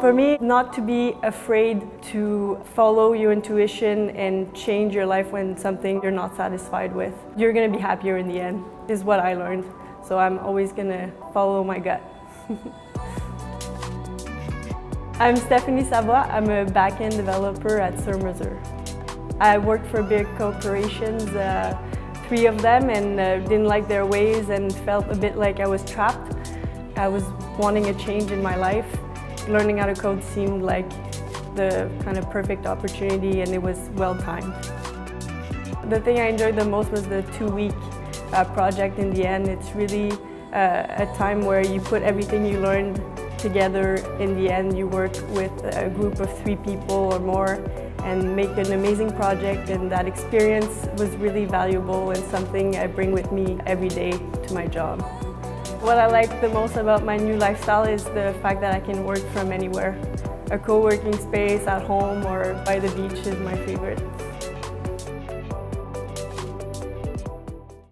For me, not to be afraid to follow your intuition and change your life when something you're not satisfied with. You're going to be happier in the end, is what I learned. So I'm always going to follow my gut. I'm Stephanie Savoie. I'm a back-end developer at Surmesur. I worked for big corporations, 3 of them, and didn't like their ways and felt a bit like I was trapped. I was wanting a change in my life. Learning how to code seemed like the kind of perfect opportunity, and it was well-timed. The thing I enjoyed the most was the 2-week project in the end. It's really a time where you put everything you learned together. In the end, you work with a group of 3 people or more and make an amazing project, and that experience was really valuable and something I bring with me every day to my job. What I like the most about my new lifestyle is the fact that I can work from anywhere. A co-working space at home or by the beach is my favorite.